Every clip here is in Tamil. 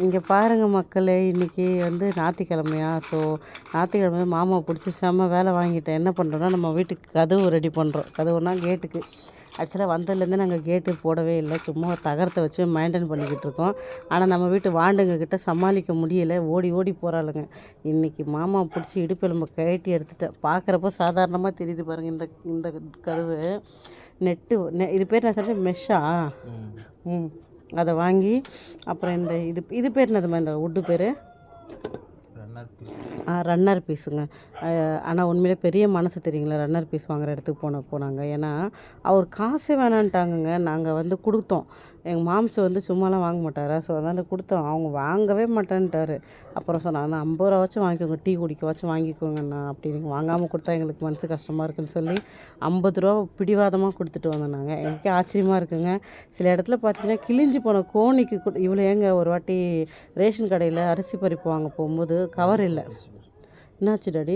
இங்கே பாருங்கள் மக்களே, இன்றைக்கி வந்து ஞாயிற்றுக்கிழமையா. ஸோ ஞாயிற்றுக்கிழமை மாமாவை பிடிச்சி செம்ம வேலை வாங்கிட்டேன். என்ன பண்ணுறோன்னா, நம்ம வீட்டுக்கு கதவு ரெடி பண்ணுறோம். கதவுனா கேட்டுக்கு. ஆக்சுவலாக வந்ததுலேருந்து நாங்கள் கேட்டு போடவே இல்லை, சும்மா ஒரு தகரத்தை வச்சு மெயின்டைன் பண்ணிக்கிட்டு இருக்கோம். ஆனால் நம்ம வீட்டு வாண்டுங்க கிட்ட சமாளிக்க முடியலை, ஓடி ஓடி போகிறாளுங்க. இன்றைக்கி மாமாவை பிடிச்சி இடுப்பெலும்பை கழட்டி எடுத்துட்டேன். பார்க்குறப்போ சாதாரணமாக தெரியுது பாருங்கள். இந்த இந்த கதவு இது பேர் நான் சொல்கிறேன் மெஷ்ஷா. அதை வாங்கி அப்புறம் இது பேர் என்னதுமா, இந்த உட்டு பேர் ரன்னர் பீஸுங்க. ஆனால் உண்மையிலே பெரிய மனசு தெரியுங்களா, ரன்னர் பீஸ் வாங்குகிற இடத்துக்கு போனாங்க. ஏன்னா அவர் காசே வேணான்ட்டாங்கங்க. நாங்கள் வந்து கொடுத்தோம். எங்கள் மாம்சு வந்து சும்மாலாம் வாங்க மாட்டாரா, ஸோ அதனால் கொடுத்தோம். அவங்க வாங்கவே மாட்டேன்ட்டார். அப்புறம் சொன்னாங்க, 50 ரூபா வச்சும் வாங்கிக்கோங்க, டீ குடிக்க வச்சும் வாங்கிக்கோங்கண்ணா அப்படின்னு. வாங்காமல் கொடுத்தா எங்களுக்கு மனசு கஷ்டமாக இருக்குன்னு சொல்லி 50 ரூபா பிடிவாதமாக கொடுத்துட்டு வந்தோம். நாங்கள் எனக்கே ஆச்சரியமாக இருக்குங்க. சில இடத்துல பார்த்திங்கன்னா கிழிஞ்சு போன கோணிக்கு இவ்வளோ ஏங்க. ஒரு வாட்டி ரேஷன் கடையில் அரிசி பருப்பு வாங்க போகும்போது கவர் இல்லை. என்னாச்சு டாடி?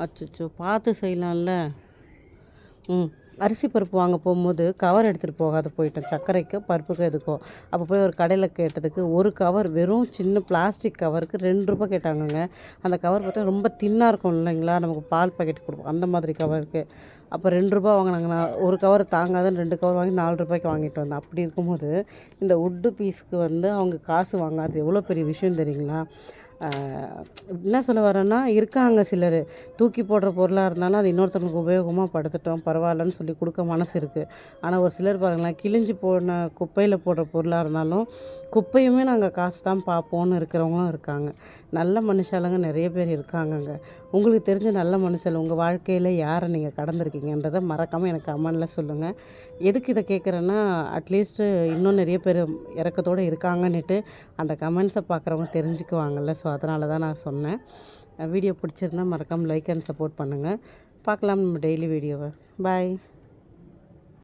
அச்சோ பார்த்து செய்யலாம்ல. அரிசி பருப்பு வாங்க போகும்போது கவர் எடுத்துகிட்டு போகாத போயிட்டேன், சர்க்கரைக்கு பருப்புக்கு எதுக்கோ. அப்போ போய் ஒரு கடையில் கேட்டதுக்கு ஒரு கவர் வெறும் சின்ன பிளாஸ்டிக் கவருக்கு 2 ரூபா கேட்டாங்கங்க. அந்த கவர் பார்த்தா ரொம்ப தின்னாக இருக்கும் இல்லைங்களா, நமக்கு பால் பாக்கெட் கொடுப்போம் அந்த மாதிரி கவருக்கு. அப்போ 2 ரூபா வாங்கினாங்க. நான் ஒரு கவர் தாங்காதுன்னு 2 கவர் வாங்கி 4 ரூபாய்க்கு வாங்கிட்டு வந்தேன். அப்படி இருக்கும்போது இந்த உட்டு பீஸுக்கு வந்து அவங்க காசு வாங்காது எவ்வளோ பெரிய விஷயம் தெரியுங்களா. என்ன சொல்ல வரேன்னா, இருக்காங்க சிலர் தூக்கி போடுற பொருளாக இருந்தாலும் அது இன்னொருத்தவங்களுக்கு உபயோகமாக படுத்துட்டோம் பரவாயில்லன்னு சொல்லி கொடுக்க மனசு இருக்குது. ஆனால் ஒரு சிலர் பாருங்களேன், கிழிஞ்சு போன குப்பையில் போடுற பொருளாக இருந்தாலும் குப்பையுமே நாங்கள் காசு தான் பார்ப்போன்னு இருக்கிறவங்களும் இருக்காங்க. நல்ல மனுஷாலங்க நிறைய பேர் இருக்காங்கங்க. உங்களுக்கு தெரிஞ்ச நல்ல மனுஷால் உங்கள் வாழ்க்கையில் யாரை நீங்கள் கடந்திருக்கீங்கன்றதை மறக்காமல் எனக்கு கமெண்டில் சொல்லுங்கள். எதுக்கு இதை கேட்குறேன்னா, அட்லீஸ்ட்டு இன்னும் நிறைய பேர் இறக்கத்தோடு இருக்காங்கன்னுட்டு அந்த கமெண்ட்ஸை பார்க்குறவங்க தெரிஞ்சுக்குவாங்கள்ல. ஸோ அதனால தான் நான் சொன்னேன். வீடியோ பிடிச்சிருந்தா மறக்காமல் லைக் அண்ட் சப்போர்ட் பண்ணுங்கள். பார்க்கலாம் நம்ம டெய்லி வீடியோவை. பாய்.